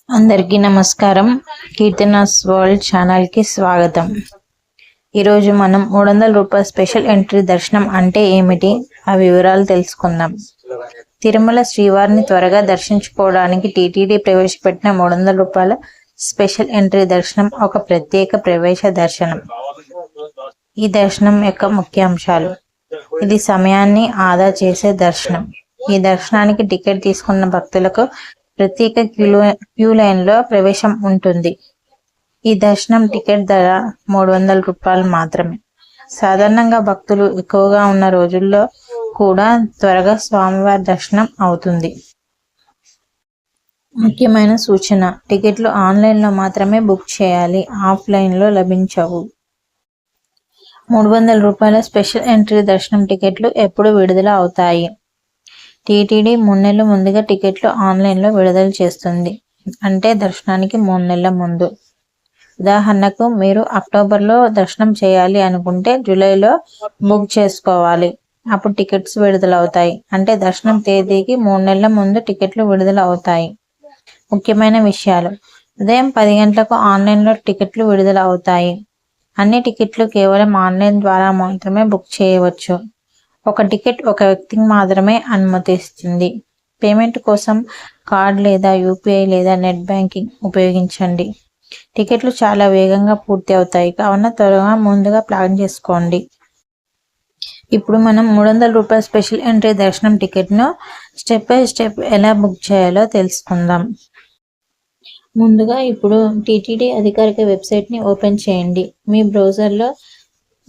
అందరికీ నమస్కారం. Keerthanas world channel కి స్వాగతం. ఈరోజు మనం 300 రూపాయల స్పెషల్ ఎంట్రీ దర్శనం అంటే ఏమిటి ఆ వివరాలు తెలుసుకుందాం. తిరుమల శ్రీవారిని త్వరగా దర్శించుకోవడానికి టీటీడీ ప్రవేశపెట్టిన 300 రూపాయల స్పెషల్ ఎంట్రీ దర్శనం ఒక ప్రత్యేక ప్రవేశ దర్శనం. ఈ దర్శనం యొక్క ముఖ్యాంశాలు: ఇది సమయాన్ని ఆదా చేసే దర్శనం. ఈ దర్శనానికి టికెట్ తీసుకున్న భక్తులకు ప్రత్యేక క్యూ లైన్ లో ప్రవేశం ఉంటుంది. ఈ దర్శనం టికెట్ ధర 300 రూపాయలు మాత్రమే. సాధారణంగా భక్తులు ఎక్కువగా ఉన్న రోజుల్లో కూడా త్వరగా స్వామివారి దర్శనం అవుతుంది. ముఖ్యమైన సూచన: టికెట్లు ఆన్లైన్ లో మాత్రమే బుక్ చేయాలి, ఆఫ్లైన్ లో లభించవు. 300 రూపాయల స్పెషల్ ఎంట్రీ దర్శనం టికెట్లు ఎప్పుడు విడుదల అవుతాయి? టీటీడీ 3 నెలల ముందుగా టికెట్లు ఆన్లైన్లో విడుదల చేస్తుంది. అంటే దర్శనానికి 3 నెలల ముందు. ఉదాహరణకు మీరు అక్టోబర్లో దర్శనం చేయాలి అనుకుంటే జూలైలో బుక్ చేసుకోవాలి. అప్పుడు టికెట్స్ విడుదల అవుతాయి. అంటే దర్శనం తేదీకి 3 నెలల ముందు టికెట్లు విడుదల అవుతాయి. ముఖ్యమైన విషయాలు: ఉదయం 10 గంటలకు ఆన్లైన్లో టికెట్లు విడుదల అవుతాయి. అన్ని టికెట్లు కేవలం ఆన్లైన్ ద్వారా మాత్రమే బుక్ చేయవచ్చు. ఒక టికెట్ ఒక వ్యక్తికి మాత్రమే అనుమతిస్తుంది. పేమెంట్ కోసం కార్డ్ లేదా యూపీఐ లేదా నెట్ బ్యాంకింగ్ ఉపయోగించండి. టికెట్లు చాలా వేగంగా పూర్తి అవుతాయి కావున త్వరగా ముందుగా ప్లాన్ చేసుకోండి. ఇప్పుడు మనం 300 రూపాయల స్పెషల్ ఎంట్రీ దర్శనం టికెట్ను స్టెప్ బై స్టెప్ ఎలా బుక్ చేయాలో తెలుసుకుందాం. ముందుగా ఇప్పుడు టీటీడీ అధికారిక వెబ్సైట్ని ఓపెన్ చేయండి. మీ బ్రౌజర్లో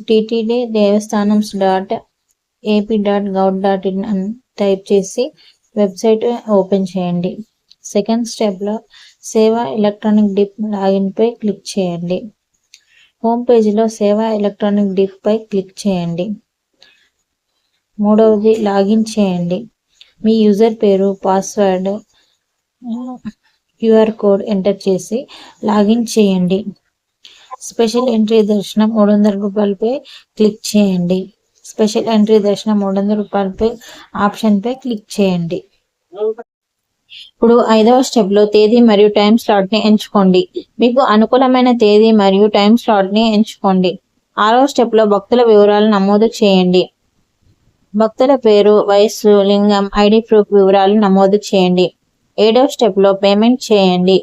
ttddevastanams.ap.gov.in అని టైప్ చేసి వెబ్సైట్ ఓపెన్ చేయండి. సెకండ్ స్టెప్లో సేవా ఎలక్ట్రానిక్ డిప్ లాగిన్ పై క్లిక్ చేయండి. హోమ్ పేజీలో సేవా ఎలక్ట్రానిక్ డిప్ పై క్లిక్ చేయండి. మూడవది లాగిన్ చేయండి. మీ యూజర్ పేరు, పాస్వర్డ్, క్యూఆర్ కోడ్ ఎంటర్ చేసి లాగిన్ చేయండి. స్పెషల్ ఎంట్రీ దర్శనం 300 రూపాయలపై క్లిక్ చేయండి. స్పెషల్ ఎంట్రీ దర్శనం 300 రూపాయలపై ఆప్షన్పై క్లిక్ చేయండి. ఇప్పుడు 5వ స్టెప్లో తేదీ మరియు టైం స్లాట్ని ఎంచుకోండి. మీకు అనుకూలమైన తేదీ మరియు టైం స్లాట్ని ఎంచుకోండి. 6వ స్టెప్లో భక్తుల వివరాలు నమోదు చేయండి. భక్తుల పేరు, వయస్సు, లింగం, ఐడి ప్రూఫ్ వివరాలు నమోదు చేయండి. 7వ స్టెప్లో పేమెంట్ చేయండి.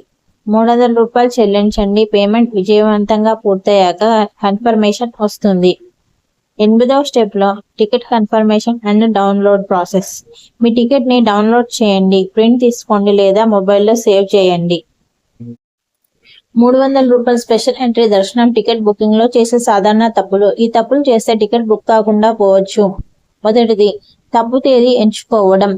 300 రూపాయలు చెల్లించండి. పేమెంట్ విజయవంతంగా పూర్తయ్యాక కన్ఫర్మేషన్ వస్తుంది. 8వ స్టెప్లో ticket confirmation and download process. మీ టికెట్ని డౌన్లోడ్ చేయండి, ప్రింట్ తీసుకోండి లేదా మొబైల్లో సేవ్ చేయండి. 300 రూపాయల స్పెషల్ ఎంట్రీ దర్శనం టికెట్ బుకింగ్లో చేసే సాధారణ తప్పులు. ఈ తప్పులు చేస్తే టికెట్ బుక్ కాకుండా పోవచ్చు. మొదటిది, తప్పు తేదీ ఎంచుకోవడం.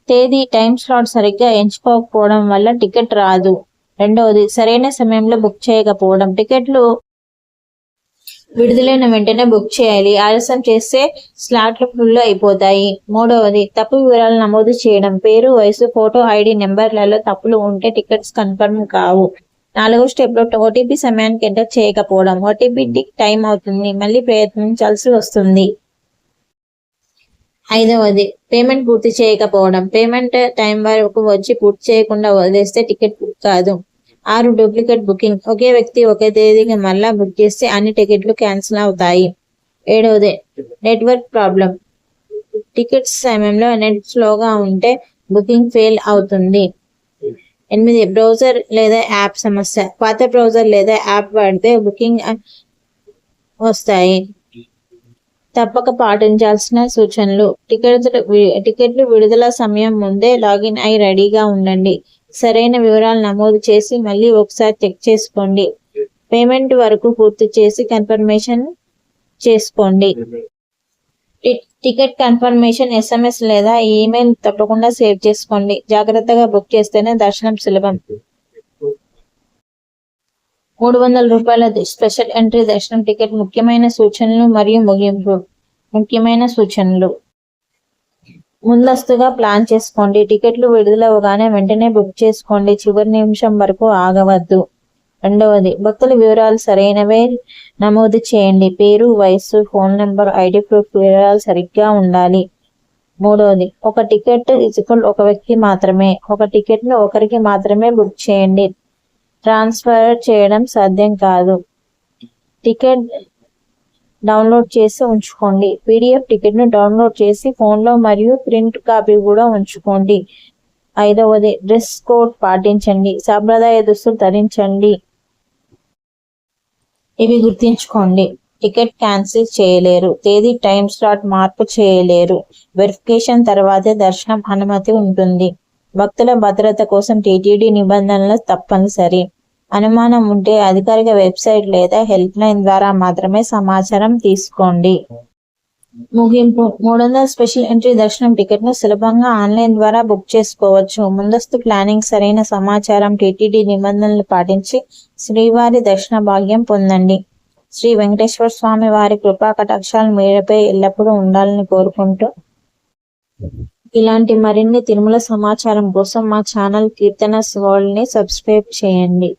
తేదీ, టైం స్లాట్ సరిగ్గా ఎంచుకోకపోవడం వల్ల టికెట్ రాదు. రెండవది, సరైన సమయంలో బుక్ చేయకపోవడం. టికెట్లు విడుదలైన వెంటనే బుక్ చేయాలి. ఆలస్యం చేస్తే స్లాట్లు ఫుల్ అయిపోతాయి. మూడవది, తప్పు వివరాలు నమోదు చేయడం. పేరు, వయసు, ఫోటో, ఐడి నెంబర్లలో తప్పులు ఉంటే టికెట్స్ కన్ఫర్మ్ కావు. 4వ స్టెప్లో ఓటీపీ సమయానికి ఎంటర్ చేయకపోవడం. ఓటీపీ టైం అవుతుంది, మళ్ళీ ప్రయత్నించాల్సి వస్తుంది. 5వది, పేమెంట్ పూర్తి చేయకపోవడం. పేమెంట్ టైం వరకు వచ్చి పూర్తి చేయకుండా వదిలేస్తే టికెట్ బుక్ కాదు. 6, డూప్లికేట్ బుకింగ్. ఒకే వ్యక్తి ఒకే తేదీకి మళ్ళా బుక్ చేస్తే అన్ని టికెట్లు క్యాన్సిల్ అవుతాయి. 7వది, నెట్వర్క్ ప్రాబ్లం. టికెట్స్ సమయంలో నెట్ స్లోగా ఉంటే బుకింగ్ ఫెయిల్ అవుతుంది. 8, బ్రౌజర్ లేదా యాప్ సమస్య. పాత బ్రౌజర్ లేదా యాప్ వాడితే బుకింగ్ వస్తాయి. తప్పక పాటించాల్సిన సూచనలు: టికెట్లు విడుదల సమయం ముందే లాగిన్ అయి రెడీగా ఉండండి. సరైన వివరాలు నమోదు చేసి మళ్ళీ ఒకసారి చెక్ చేసుకోండి. పేమెంట్ వరకు పూర్తి చేసి కన్ఫర్మేషన్ చేసుకోండి. టికెట్ కన్ఫర్మేషన్ SMS లేదా ఈమెయిల్ తప్పకుండా సేవ్ చేసుకోండి. జాగ్రత్తగా బుక్ చేస్తేనే దర్శనం సులభం. 300 రూపాయల స్పెషల్ ఎంట్రీ దర్శనం టికెట్ ముఖ్యమైన సూచనలు మరియు ముగింపు. ముఖ్యమైన సూచనలు: ముందస్తుగా ప్లాన్ చేసుకోండి. టికెట్లు విడుదలవగానే వెంటనే బుక్ చేసుకోండి. చివరి నిమిషం వరకు ఆగవద్దు. రెండవది, భక్తుల వివరాలు సరైనవే నమోదు చేయండి. పేరు, వయస్సు, ఫోన్ నెంబర్, ఐడి ప్రూఫ్ వివరాలు సరిగ్గా ఉండాలి. మూడవది, ఒక టికెట్ ఒక వ్యక్తి మాత్రమే. ఒక టికెట్ను ఒకరికి మాత్రమే బుక్ చేయండి. ట్రాన్స్ఫర్ చేయడం సాధ్యం కాదు. టికెట్ డౌన్లోడ్ చేసి ఉంచుకోండి. పీడిఎఫ్ టికెట్ను డౌన్లోడ్ చేసి ఫోన్లో మరియు ప్రింట్ కాపీ కూడా ఉంచుకోండి. 5వది డ్రెస్ కోడ్ పాటించండి. సాంప్రదాయ దుస్తులు ధరించండి. ఇవి గుర్తుంచుకోండి. టికెట్ క్యాన్సిల్ చేయలేరు. తేదీ టైం స్లాట్ మార్పు చేయలేరు. వెరిఫికేషన్ తర్వాతే దర్శనం అనుమతి ఉంటుంది. భక్తుల భద్రత కోసం టీటీడీ నిబంధనలు తప్పనిసరి. అనుమానం ఉంటే అధికారిక వెబ్సైట్ లేదా హెల్ప్ లైన్ ద్వారా మాత్రమే సమాచారం తీసుకోండి. ముగింపు 300 స్పెషల్ ఎంట్రీ దర్శనం టికెట్ను సులభంగా ఆన్లైన్ ద్వారా బుక్ చేసుకోవచ్చు. ముందస్తు ప్లానింగ్, సరైన సమాచారం, టీటీడీ నిబంధనలు పాటించి శ్రీవారి దర్శన భాగ్యం పొందండి. శ్రీ వెంకటేశ్వర స్వామి వారి కృపా కటాక్షాలు మీపై ఎల్లప్పుడూ ఉండాలని కోరుకుంటూ ఇలాంటి మరిన్ని తిరుమల సమాచారం కోసం మా ఛానల్ కీర్తనస్ వరల్డ్ ని సబ్స్క్రైబ్ చేయండి.